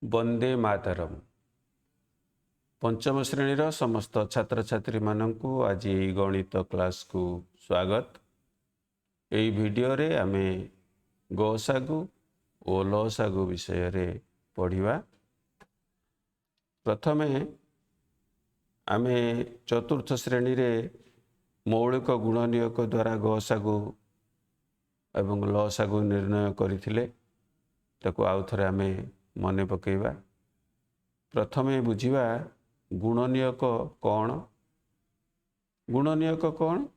वंदे मातरम। पंचम श्रेणीर समस्त छात्र छात्री माननकु आज गणित क्लास को स्वागत। यही वीडियो रे आमे गसागु और लसागु विषय रे पढ़िबा। प्रथमे आमे चतुर्थ श्रेणी रे मौलिक गुणनियोग द्वारा गसागु एवं लसागु निर्णय करथिले, ताको आउ थरे आमे मने पकेबा। प्रथमे बुझिबा गुणनियोग कौन। गुणनियोग कौन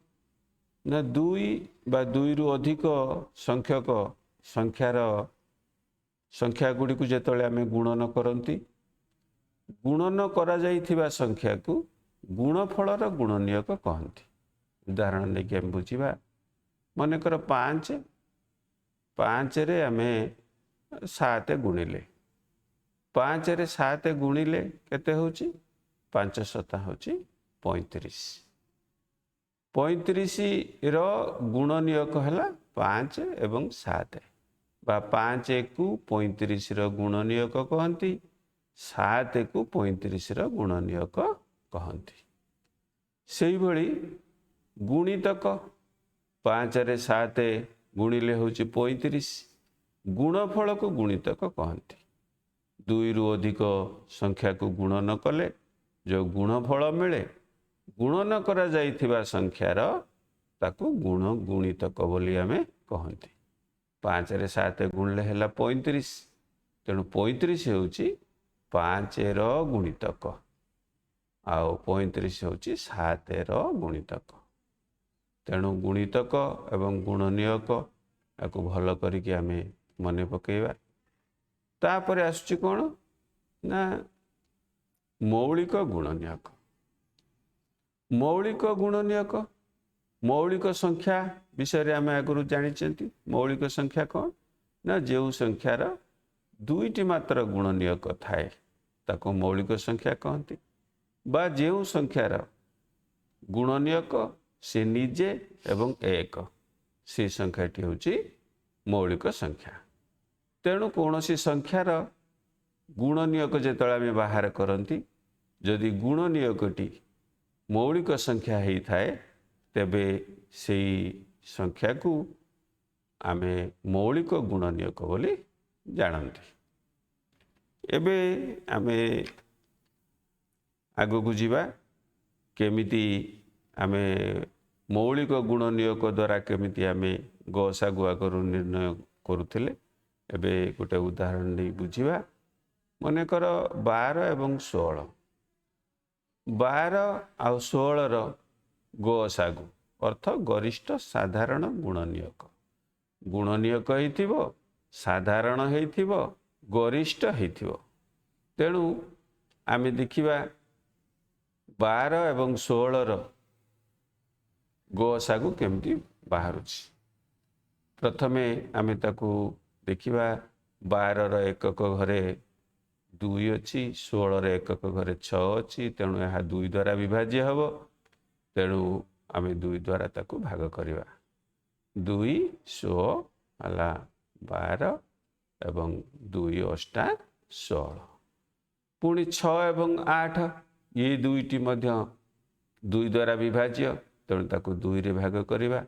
ना दुई बा दुई रु अधिक संख्यक संख्यार संख्या गुड़ी को जेतले आमे गुणन करंती, गुणन करा जाइथिबा संख्या को गुणफलर गुणनियोग कहंती। उदाहरण लेके आमे बुझिबा, मनेकर 5 रे आमे 7 गुणिले, 5 रे 7 गुणिले केते होची 5 7 होची 35। 35 रो गुणनियोग हला 5 एवं 7 बा 5 को 35 रो गुणनियोग कहंती, 7 को 35 रो गुणनियोग कहंती। सेही भली गुणितक 5 रे 7 गुणिले होची 35, गुणफल को गुणितक कहंती। 2 रु अधिक संख्या को गुणन कले जो गुणफल मिले, गुणन करा जाइथिबा संख्यार ताकू गुणितक बोली आमे कहंती। 5 रे 7 गुणले हैला 35, तेणु 35 होची 5 रो गुणितक आउ 35 होची 7 रो गुणितक। तेणु गुणितक एवं गुणनियोग याकू भल करिके आमे मने पकेबा। तापरे आसुची कौन ना मौलिक गुणनियोग। मौलिक गुणनियोग मौलिक संख्या विषय आम आगु जानी। मौलिक संख्या कौन ना जो संख्यार दुईटी मात्र गुणनियोग थाए ताको मौलिक संख्या कहती, बा जो संख्यार गुणनियोग से निजे एवं एक से संख्याटी होची मौलिक संख्या। तेणु कौन सी संख्यार गुणनियोग जेतले आमे बाहर करंती, जदि गुणनियोगटी मौलिक संख्या ही थाए तेबे सेही संख्या को आमे मौलिक गुणनियोग बोली जानती। एबे आमे आगो को जीवा केमिति आमे मौलिक गुणनियोग द्वारा केमिति आमे गसागु आगरु निर्णय करुथिले। एबे गोटे उदाहरण नहीं बुझिबा। मने कर 12 एवं 16, 12 आउ 16 रो गसागु अर्थ गरिष्ठ साधारण गुणनियोग। गुणनियोग हेइथिबो, साधारण हेइथिबो, गरिष्ठ हेइथिबो। तेणु आमे देखिबा 12 एवं 16 रो गसागु केमती बाहरुछि। प्रथमे आमे ताकू देखिबा 12 रो एकक घरे 2 अछि, 16 रो एकक घरे 6 अछि, तेणु यह 2 द्वारा विभाज्य हबो। तेणु आमे 2 द्वारा ताकू भाग करिबा। 2 100 हला 12 एवं 2 8 16। पुणी 6 एवं 8 ये दुईटी मध्य 2 द्वारा विभाज्य, तेणु ताकू 2 रे भाग करिबा।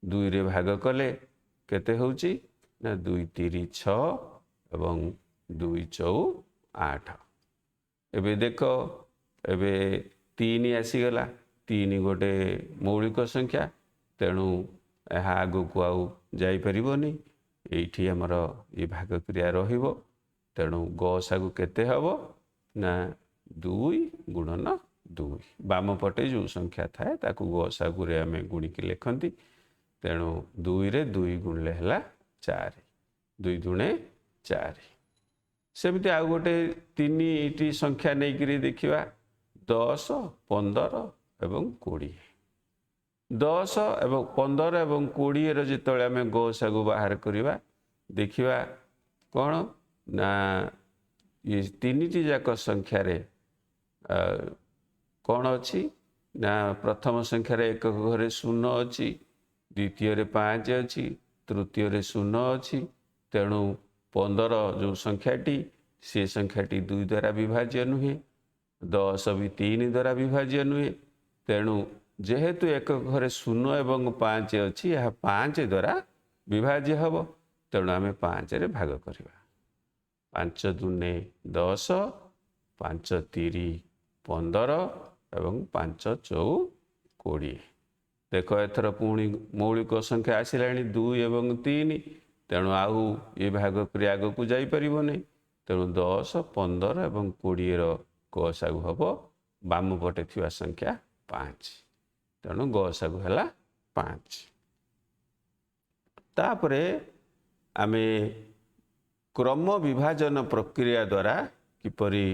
2 रे भाग कले केते होउची ना 2 3 6 एवं 2 4 8। एबे देखो एबे 3 आसीगला। 3 गोटे मौलिक संख्या, तेणु यह आगो को आउ जाई परिबोनी, एठी हमर ये भाग क्रिया रहिबो। तेणु गसागु केते हबो ना 2 गुणन 2। बाम पटे जो संख्या थाए ताकू गसागु रे आमे गुणिकी लेखंती। तेणु 2 रे 2 गुणले हला 4, 2 दुणे 4। सेमती आउ गोटे 3टी संख्या नहीं करी देखिबा 10 15 एवं 20। 10 एवं 15 एवं 20 रो जेतले आमे गसागु बाहर करिबा, देखिबा कौन ना ये 3टी जाक संख्या रे कौन अच्छी ना प्रथम संख्यार एकक घरे 0 अच्छी, द्वितीय रे 5 अच्छी, तृतीय रे 0 अच्छी। तेणु 15 जो संख्याटी से संख्याटी 2 द्वारा विभाज्य नुहे 10 भी 3 द्वारा विभाज्य नुहे तेणु जेहेतु एकक घरे 0 एवं 5 अच्छी यह 5 द्वारा विभाज्य हम तेणु आम 5 रे भाग करवा 5 दूने 10 5 3 15 एवं 5 चौ 20 देख एथर पुणी मौलिक संख्या आसला 2 एवं 3 तेणु आउ ये भाग क्रिया आग को जापर नहीं तेणु 10 15 एवं 20 गसागु हम बाम पटे थी संख्या 5 तेणु गसागु है 5 तापरे आमे क्रम विभाजन प्रक्रिया द्वारा किपरि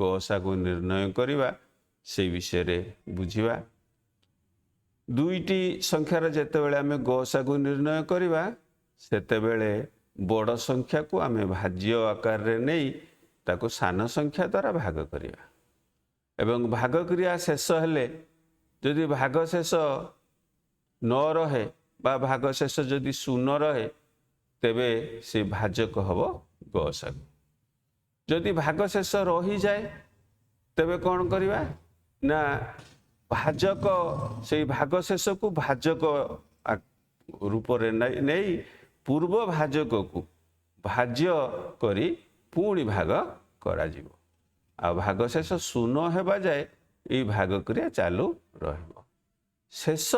गसागु निर्णय करवा से विषय रे बुझिबा दुईटी संख्यार जेतेबेले आमे गसागु निर्णय करवा सेतेबेले बड़ संख्या को आमे भाज्य आकार रे नहीं ताको सान संख्या द्वारा भाग करवा एवं भाग क्रिया शेष हेले जदि भाग शेष न रहे बा भाग शेष जदि शून्य रहे तेबे से भाजक हम गसागु जदि भाग शेष रही जाए तेबे कौन करवा ना भाजक से भाग शेष को भाजक रूप नहीं पूर्व भाजक को भाज्य करी पुणी भाग करा जीवो आ भाग शेष शून्य हेबा जाए ये भाग क्रिया चालू रहिबो शेष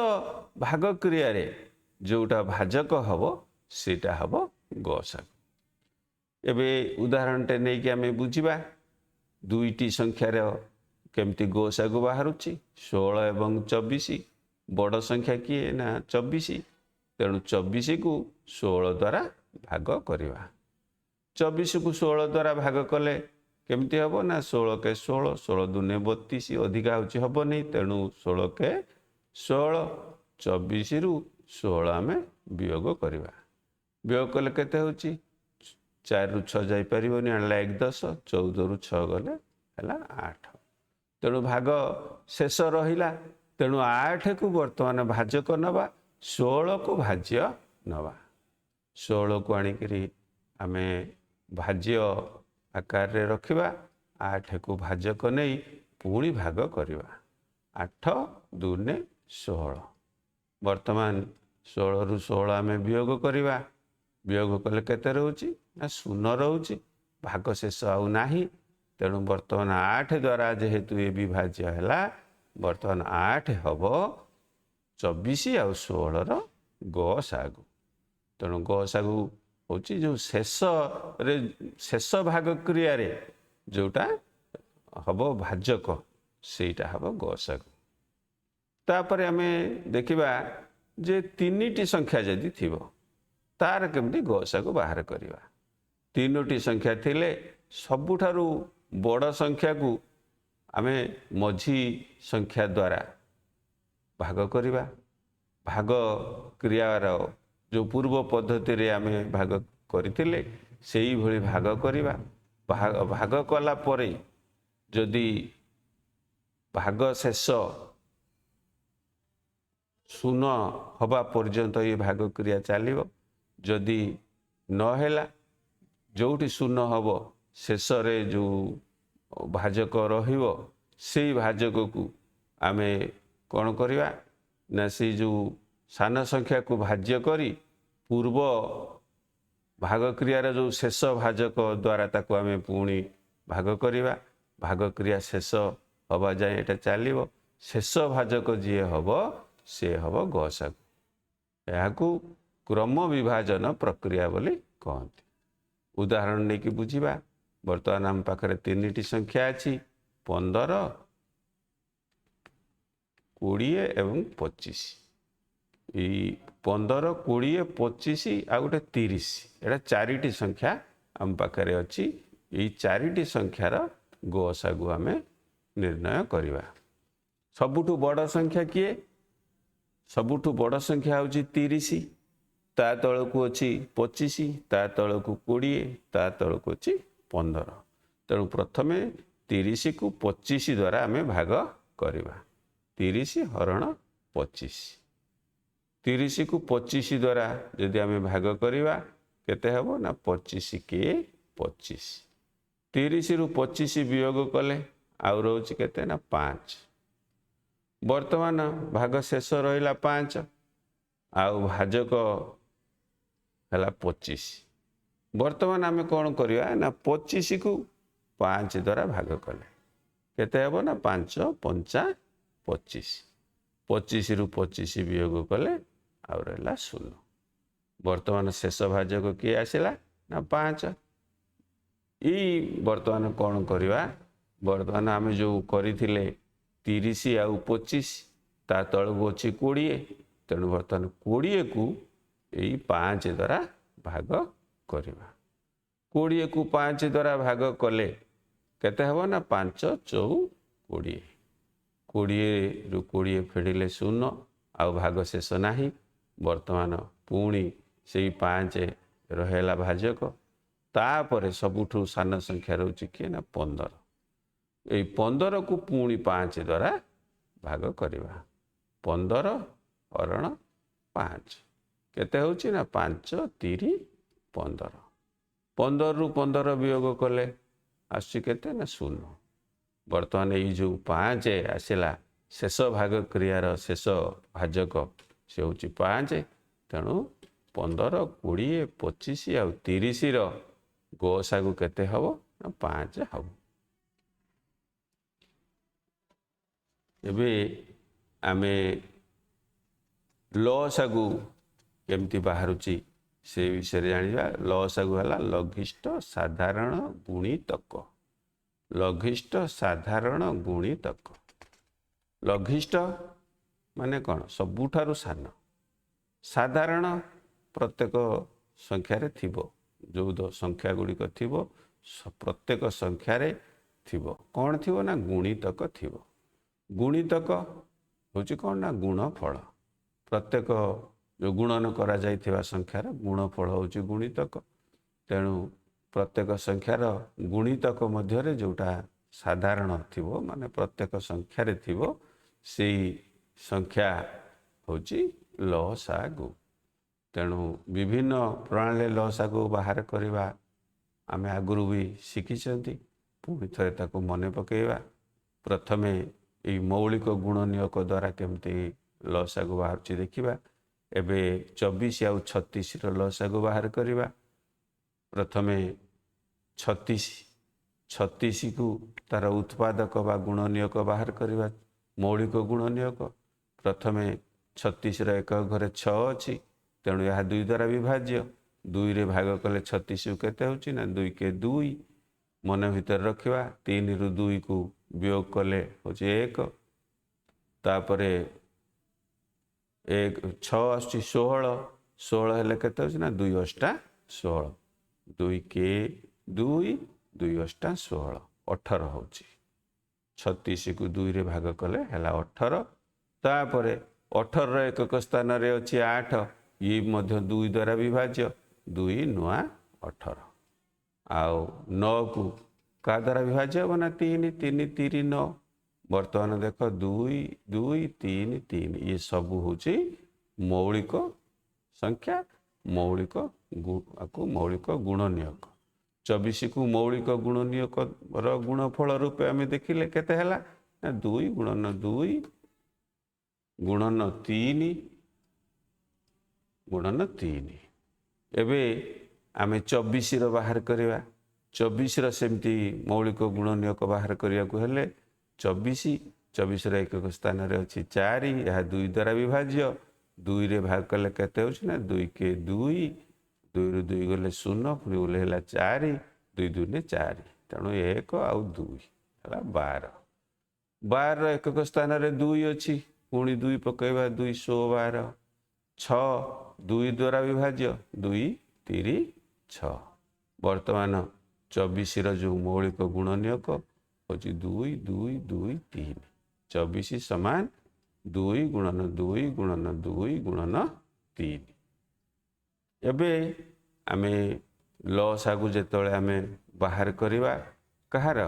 भाग क्रिया रे जोटा भाजक हम सीटा हम गसागु एबे उदाहरण टे नहीं कि आमे बुझिबा दुईटी संख्यार केमती गसागु बाहरुची 16 एवं 24 बड़ संख्या किए ना 24 तेणु 24 को 16 द्वारा भाग करवा 24 को 16 द्वारा भाग कले केमती हम ना 16 के 16 16 दूने 32 अधिका होची हम नहीं तेणु 16 के 16 24 रु 16 आम वियोग करवा वियोग कले केते होची 4 रु 6 जाई परिबोनी आनला 1 10 14 रु 6 गले हला 8 तेणु भाग शेष रहिला तेणु 8 को वर्तमान भाजक नवा 16 को भाज्य नवा 16 को आणिकरी आमे भाज्य आकार रे रखिबा 8 को भाजक नहीं पुणी भाग करवा 8 दूने 16 वर्तमान 16 रु 16 आमे वियोग करवा वियोग कले केते रहउची ना शून्य रहउची भाग शेष आउ नाही तेणु वर्तमान 8 द्वारा जेहेतु ये विभाज्य है वर्तमान 8 हम 24 आउ 16 गसागु तेणु गसागु हूँ जो शेष भाग क्रिया रे जोटा हम भाजक सेटा हम गसागु तापर आमे देखिबा जे 3टी संख्या जदि थिबो तार केमती गसागु बाहर करवा 3टी संख्या थिले सबुठारु बड़ संख्या को आमे मझी संख्या द्वारा भाग करवा भाग क्रियार जो पूर्व पद्धति रे आमे भाग करथिले सेही भली भाग करवा भाग कला परे जदि भाग शेष शून्य हवा पर्यंत ये भाग क्रिया चलिबो जदि न हेला जोठी शून्य हबो शेष रे जो भाजक रहिबो सेही भाजक को आमे कौन करवा ना से जो सान संख्या को भाज्य करी पूर्व भाग क्रियार जो शेष भाजक द्वारा ताको आमे पुणी भाग करवा भाग क्रिया शेष हवा जाए एटा चलिबो शेष भाजक जी हम से हम गसागु याकू क्रम विभाजन प्रक्रिया बोली कहते उदाहरण नहीं कि बुझिबा वर्तमान आम पाखरे 3टी संख्या अच्छी 15 20 एवं 25 यही 15 20 25 आ गोटे 30 एटा 4टी संख्या आम पाखरे अच्छी यही 4टी संख्यार गसागु आमे निर्णय करवा सबुठु बड़ संख्या किए सबुठु बड़ संख्या होची 30 ता तलकू अच्छी 25 ता तलकू 20 ता तलकू अच्छी 15 तेणु प्रथमे 30 को 25 द्वारा आमे भाग करवा 30 हरण 25 30 को 25 द्वारा यदि आमे भाग करवा केते हबो ना 25 के 25 30 ରୁ 25 वियोग कले आउ रोच केते ना 5। वर्तमान भाग शेष रहिला 5 आउ भाजक हला 25। वर्तमान आमे कौन करिया ना 25 को 5 द्वारा भाग कले केते हेबो ना 5 5 25। 25 ରୁ 25 वियोग कले आउ रहला 0। वर्तमान शेष भाजक किए आसिला ना 5। ई वर्तमान कौन करिवा वर्तमान आमे जो करिथिले 30 आउ 25 ता तळगु अछि 20। तेणु वर्तमान 20 को यही 5 द्वारा भाग करिवा। 20 को 5 द्वारा भाग कले केते हबो ना 5 4 20। 20 ରୁ 20 फेडिले 0 आउ भाग शेष नाही। वर्तमान पुणी सेही 5 रहेला भाजक तापरे सबुठु सान संख्या रहउछि कि ना 15। ए 15 को पुणी 5 द्वारा भाग करिवा। 15 हरण 5 केते होछि ना 5 3 15। 15 ରୁ 15 वियोग कले आछि केते ना 0। वर्तमान ए जो 5 आसिला शेष भाग क्रियार शेष भाजक से होछि 5। तेणु 15 20 25 आउ 30 रो गोसागु केते हबो ना 5 हबो। एबे आमे लसागु केमती बाहरुची से विषय जानिबा। लसागु हला लघिष्ठ साधारण गुणितक। लघिष्ठ साधारण गुणितक। लघिष्ठ माने कौन सबुठारु सान। साधारण प्रत्येक संख्या रे थिबो जो संख्या गुड़िक थिबो प्रत्येक संख्या रे थिबो कौन थिबो ना गुणितक थिबो। गुणितक होछि कौन ना गुणफल। प्रत्येक जो गुणन करा जाइथिबा संख्यार गुणफल होछि गुणितक। तेणु प्रत्येक संख्यार गुणितक मध्यरे जोटा साधारण थिबो माने प्रत्येक संख्या रे थिबो सेही संख्या होछि लसागु। तेणु विभिन्न प्रणाली लसागु बाहर करिवा आमे आगुरु भी शिखिछंती। पुणी थरे ताकू मने पकेइबा। प्रथमे ई मौलिक गुणनियक द्वारा केमती लसागु बाहरची देखिबा। एबे 24 आउ 36 रो लसागु बाहर करिबा। प्रथमे 36 को तार उत्पादक बा गुणनियक बाहर करिबा। मौलिक गुणनियक प्रथमे 36 रो एक घरे 6 अछि। तेणु यह 2 द्वारा विभाज्य। 2 रे भाग कले 36 केते होछि ना 2 के 2 मन भीतर रखिबा। 3 रु 2 को वियोग कले होछि 1। तापरे 1 6 आछि 16। 16 हेले केते होछि ना 2 8 16। 2 के 2 2 8 16 18 होछि। 36 को 2 रे भाग कले हेला 18। तापरे 18 रो एकक स्थान रे अछि 8। ये मध्य 2 द्वारा विभाज्य। 2 नुआ 18 आउ 9 को का द्वारा विभाज्य बना 3 3 3 9। वर्तमान देख 2 2 3 3 ये सब होछि मौलिक संख्या। मौलिक मौलिक गुणनियक। 24 को मौलिक गुणनियक रो गुणफल रूपे आमे देखिले केते हला ना 2 गुणन 2 गुणन 3 गुणन 3। एबे आमे 24 रो बाहर करिवा। 24 रो सेमती मौलिक गुणनियक बाहर करिया को हेले 24 रो एकक स्थान रे अछि 4। यह 2 द्वारा विभाज्य। 2 रे भाग कले केते होछि ना 2 के 2 2 रु 2 गले 0 पुनी उले हेला 4 2 2 ने 4। तेणु 1 आउ 2 हला 12। 12 रो एकक स्थान रे 2 अछि। पुनी 2 पकेइबा 2 12 6 2 द्वारा विभाज्य। 2 3 6। वर्तमान 24 रो जो मौलिक गुणनियक होछि 2 2 2 3। 24 समान 2 गुणन 2 गुणन 2 गुणन 3। एबे आमे लसागु जेतळे आमे बाहर करिवा कहार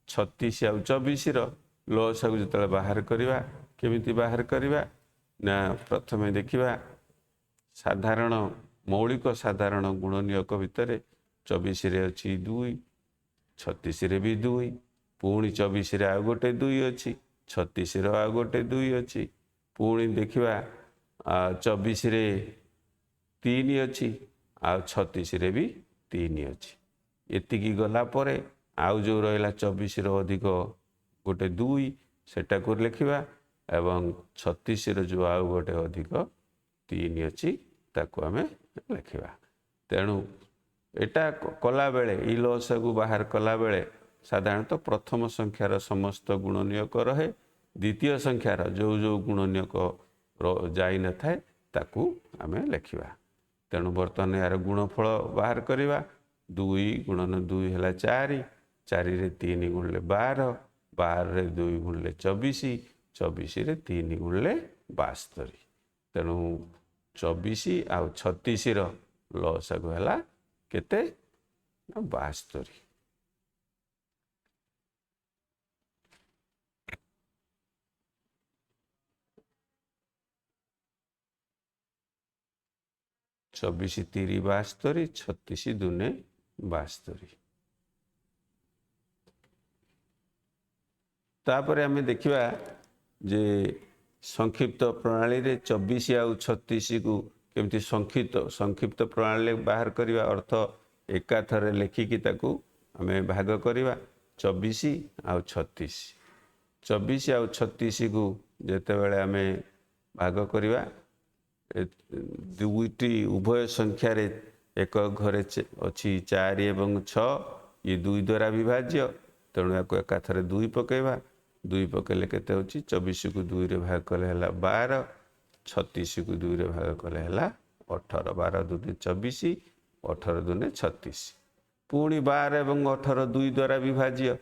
36 आउ 24 रो लसागु जेतळे बाहर करिवा केमिति बाहर करिवा ना प्रथमे देखिबा साधारण मौलिक साधारण गुणनियक भितरे 24 रे अछि 2 36 भी 2, पुणी 24 आउ गोटे 2 अच्छी, 36 आउ गोटे 2 अच्छी, पुणी देखा 24 3 अच्छी, आउ 36 भी 3 अच्छी। एतिकी गला परे आउ जो रहा 24 अधिक गोटे 2 सेटा को लिखा एवं 36 जो आउ गोटे अधिक 3 अच्छी ताको आमे लिखा। तेणु एटा कला बेले ई लसा को बाहर कला बेले साधारणतः प्रथम संख्यार समस्त गुणनीयक रहे, द्वितीय संख्यार जो जो गुणनीयक जाई न थाए ताकू आमे लिखा। तेणु बर्तमान यार गुणफल बाहर करवा। 2 गुणन 2 है 4, 4 रे 3 गुणले 12, 12 रे 2 गुणले 24, 24 रे 3 गुणले 72। तेणु 24 आउ 36 लसागु है केते 72। चौबीस 3 72, 36 दूने 72। तापर आमे देखिबा जे संक्षिप्त प्रणाली रे 24 आउ 36 को केमती संक्षिप्त प्रणाली बाहर करवा अर्थ एका थरे लिखिकी ताकू आमे भाग करवा। 24 आउ 36, 24 आउ 36 को जेते बेले आमे भाग करवा, दुईटी उभय संख्या रे एक घरे अच्छी 4 एवं 6, ये 2 द्वारा विभाज्य। तेणु या एका थरे 2 पकेवा, 2 पकेले केते होची 24 को 2 रे भाग कले हला 12, 36 को 2 रे भाग कले हला 18, 12 दूने 24, 18 दूने 36। पुणी 12 एवं 18 2 द्वारा विभाज्य।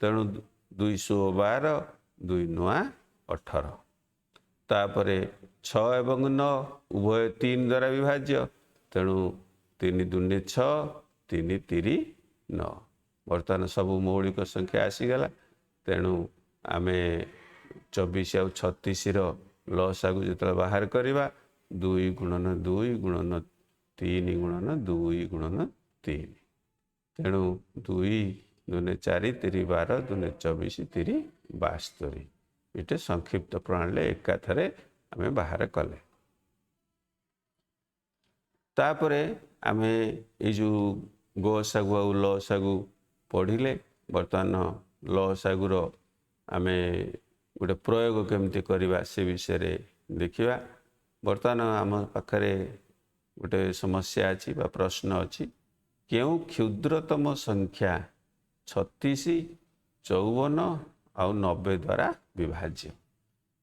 तेणु 212, 2 नुआ 18। तापरे 6 एवं 9 उभय 3 द्वारा विभाज्य। तेणु 3 दूने 6, 3 3 9। बर्तमान सब मौलिक संख्या आसीगला। तेणु आमे 24 आउ 36 लसा को जो बाहर करवा, 2 गुणन 2 गुणन 3 गुणन 2 गुणन 3। तेणु 2 दूने 4, 3 12, दूने 24, 3 72। ये संक्षिप्त प्रणाली एका थरे आमे बाहर कले। तापरे आमे ये जो गसागु आ लसागु पढ़िले। बर्तमान लसागुर आमे गोटे प्रयोग केमती करवा से विषय देखिवा। बर्तमान आम पाखरे गोटे समस्या अच्छी बा प्रश्न अच्छी, क्यों क्षुद्रतम संख्या 36, 54 आउ 90 द्वारा विभाज्य।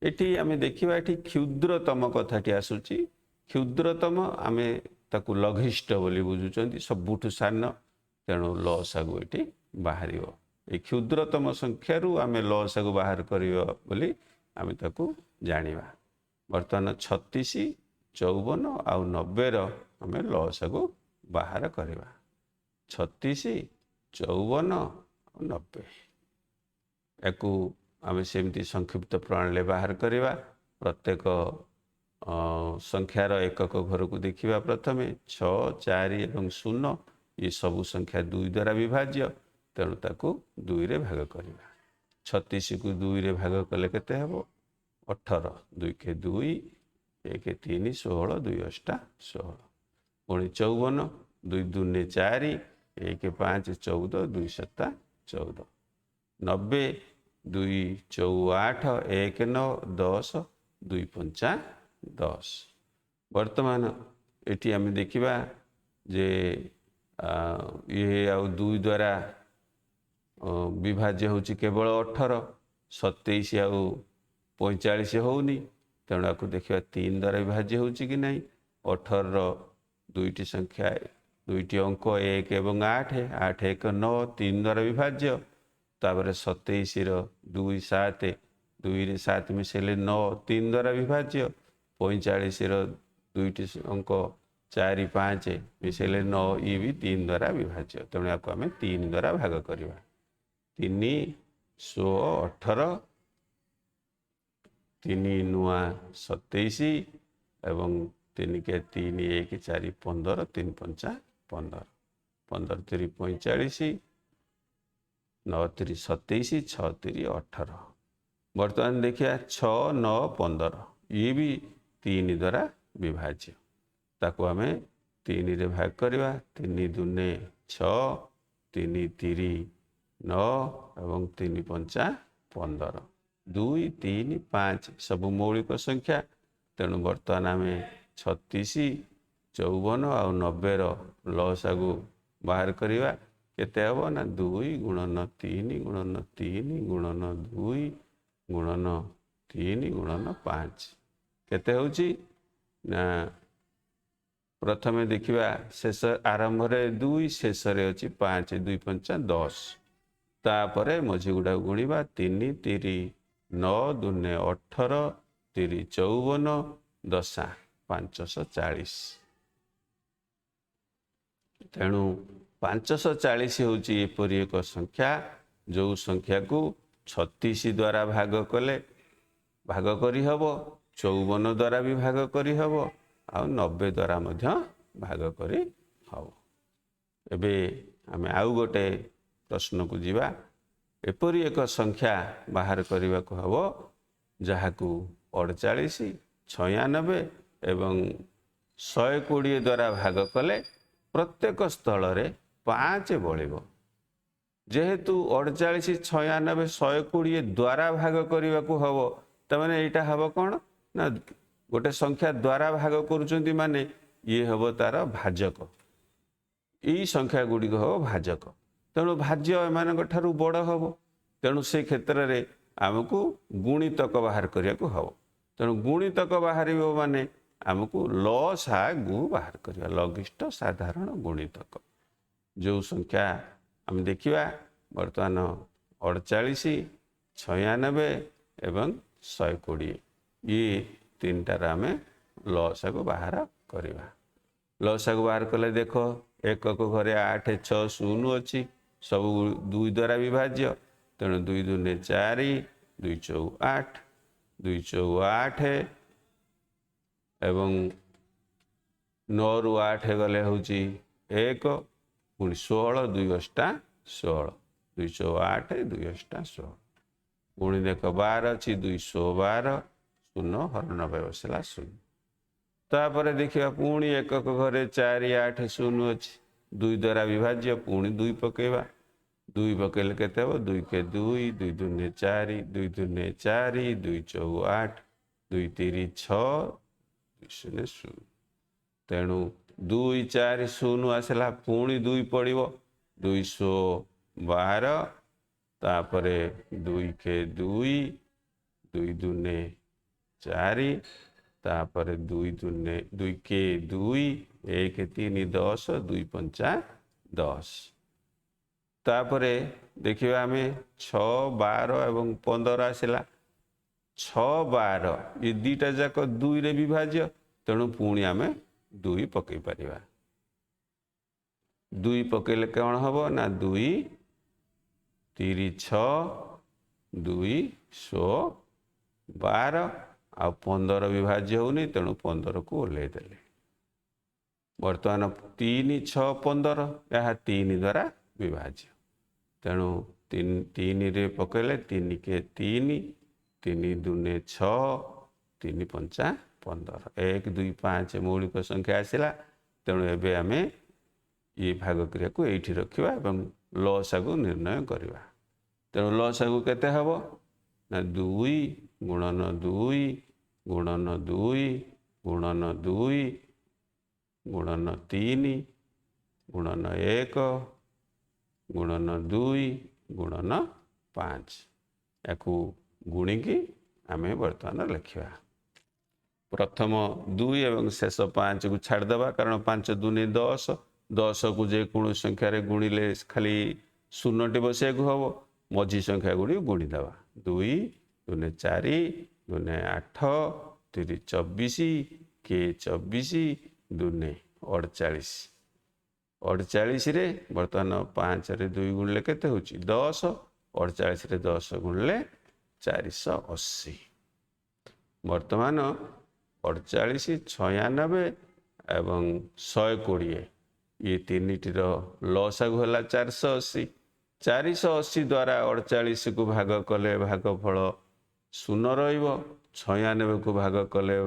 एठी आमे देखिवा एठी क्षुद्रतम कथाटी आसुची। क्षुद्रतम आमे ताकू लघिष्ठ बोली बुझुचंती, सबुठु सान। तेणु लसागु एठी बाहरियो। ए क्षुद्रतम संख्यारू आमे लसागु बाहर करियो बोली आमे ताकू जानिबा। बर्तमान 36, 54 आउ 90 रो आमे लसागु बाहर करवा। 36, 54 आउ 90 एकू आमे सेमती संक्षिप्त प्रणाली बाहर करवा। प्रत्येक संख्यार एकक घर को देखिबा। प्रथमे 6, 4 एवं 0 ये सबु संख्या 2 द्वारा विभाज्य। तेणु ताकू 2 रे भाग करवा। 36 को 2 रे भाग कले केते हबो 18, 2 के 2, 1 3 16, 2 8 16। पुणी 54, 2 दूने 4, 1 5 14, 2 7 14। 90, 2 4 8, 1 9 10, 2 5 10। वर्तमान एटी आमे देखिबा जे ये आउ 2 द्वारा विभाज्य होची केवल 18, 27 आउ 45 होउनी। तेणु आपको देखिबा 3 द्वारा विभाज्य होची कि नहीं। 18 रो दुईटी संख्या दुईटी अंक 1 एवं 8, 8 1 9 3 द्वारा विभाज्य। तापर 27 रो 2 7, 2 रे 7 मिसेले 9 3 द्वारा विभाज्य। 45 रो दुईटी अंक 4 5 मिसेले 9 ये भी 3 द्वारा विभाज्य। तेणु आपको आम 3 द्वारा भाग करवा। 3 16 18, 3 नुआ 27 एवं 3 के 3 1 4 15, 3 5 15, 15 3 45, 9 3 27 6 3 18। बर्तमान देखिए 6 9 15 ये भी 3 द्वारा विभाज्य ताको आम 3 रे भाग करवा 3 दूने 6 3 3 9 और 3 5 15 2 3 5 सब मौलिक संख्या तेणु बर्तमान आम 36 54 और 90 लसागु बाहर करवा केते हम ना 2 गुणन 3 गुणन 3 गुणन 2 गुणन 3 गुणन 5 केते होची ना प्रथमे देखिवा शेष आरंभ रे 2 शेष रे अछि 5 2 5 10 तापरे मझी गुडा गुणिबा 3 3 9 दूने 18 3 54 दशा 540 तेणु 540 होची एपरी एक संख्या जो संख्या को 36 द्वारा भाग कले भाग करी हबो 54 द्वारा भी भाग करी हबो आ 90 द्वारा मध्य भाग करी हबो। एबे आमे आउ गोटे प्रश्न को जीवा एपरी एक संख्या बाहर करने को हबो जहाकू 48 96 एवं 120 द्वारा भाग कले प्रत्येक स्थल रे 5 बलिबो जेहेतु 48 96 120 द्वारा भाग करने को हबो तमाने एटा हबो कोन ना गोटे संख्या द्वारा भाग करूचंती माने ये हबो तार भाजक ई संख्या गुडी को हबो भाजक तेणु भाज्य एमान ठारू बड़ हबो तेणु से क्षेत्र रे आमको गुणितक बाहर करिया को हबो तेणु गुणितक बाहर माने आमको लसागु बाहर करिया लघिष्ठ साधारण गुणितक जो संख्या आम देखिवा वर्तमान 48 96 एवं 120 ये तीनटार आम लसागु बाहर करवा लसागु बाहर कले देख एक घरे 8 6 0 अच्छी सब 2 द्वारा विभाज्य तेणु 2 दूने 4 2 4 8 2 4 8 एवं 9 रु 8 गले हूँ 1 पुणी 16 2 8 16 2 4 8 2 8 16 पुणी देख 12 अच्छी 212 शून्य हर बसला शून्य तापर देखिए पुणी एक घरे 4 8 0 अच्छी 2 द्वारा विभाज्य पुणी 2 पकेवा 2 पकेले केते हो 2 के 2 2 दूने 4 2 दूने 4 2 4 8 2 3 6 0 0 तेणु 2 4 0 आसला पुणी 2 पड़ो 212 तापरे 2 के 2 2 दूने 4 तापरे 2 दूने 2 के 2 1 3 10 2 5 10 तापरे देखिए आम 6 12 एवं 15 आसला 6 12 ये दीटा जाक 2 रे विभाज्य तेणु पुणी आम 2 पकई पारिबा 2 पकेले कौन हम ना 2 3 6 2 12 आ 15 विभाज्य होनी तेणु 15 को ओल्हे देले वर्तमान 3 6 15 यह 3 द्वारा विभाज्य तेणु 3 रे पकेले 3 के 3 3 दूने 6 3 5 15 1 2 5 मौलिक संख्या आसला तेणु एबे आमे ये भाग क्रिया को एठी रखिबा एवं लसागु निर्णय करवा तेणु लसागु केते हबो ना 2 गुणन 2 गुणन 2 गुणन 2 गुणन 3 गुणन 1 गुणन 2 गुणन 5 याकू गुणिकी आमे वर्तमान लिखिबा प्रथम 2 एवं शेष 5 को छाड़दबा कारण 5 दूने 10 10 को जेको संख्या रे गुणिले खाली शून्यटी बसिया को हम मझी संख्या गुड़ी गुणीदबा 2 दूने 4 दूने 8 3 24 के 24 दूने 48 48 रे बर्तमान 5 रे 2 गुणिले केते होची 10 48 रे 10 गुणिले 480 वर्तमान 48 96 एवं 120 ये तीन टीर लसागु है 480 480 द्वारा 48 को भाग कले भागफल 0 रहिबो 96 को भाग कले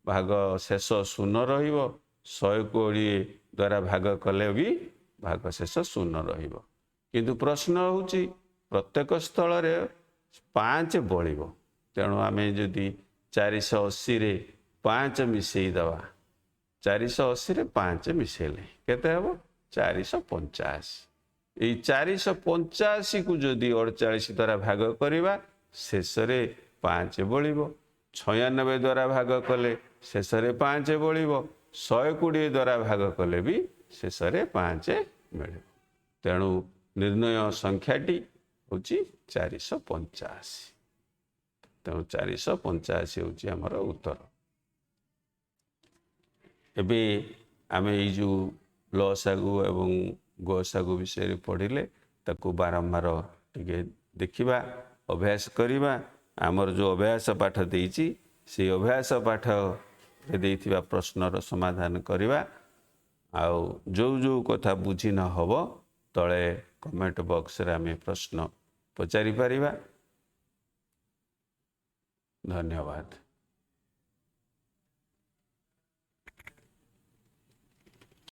भाग शेष 0 रहिबो 120 द्वारा भाग कले भी भाग शेष 0 रहिबो किंतु प्रश्न होउची प्रत्येक स्थल रे 5 बळिबो तेणु आमे जदि 480 रे 5 मिसेई दवा 480 रे 5 मिसेले केते हबो 485 ए 485 को जदि 48 द्वारा भाग करिबा शेष रे 5 बळिबो 96 द्वारा भाग कले शेष रे 5 बळिबो 120 द्वारा भाग कले भी शेष रे 5 मिले तेणु निर्णय संख्याटी होची 485 तेणु 485 होची हमर उत्तर एबे आमे ई जो लसागु एवं गोसागु विषय पढ़िले ताकू बारंबार टिके देखिबा अभ्यास करिबा आमर जो अभ्यास पाठ देइची से अभ्यास पाठ रे देइथिबा प्रश्नर समाधान करिबा आउ जो कथा बुझी न हबो तळे कमेंट बॉक्स रे आमे प्रश्न पचारि पारिबा धन्यवाद।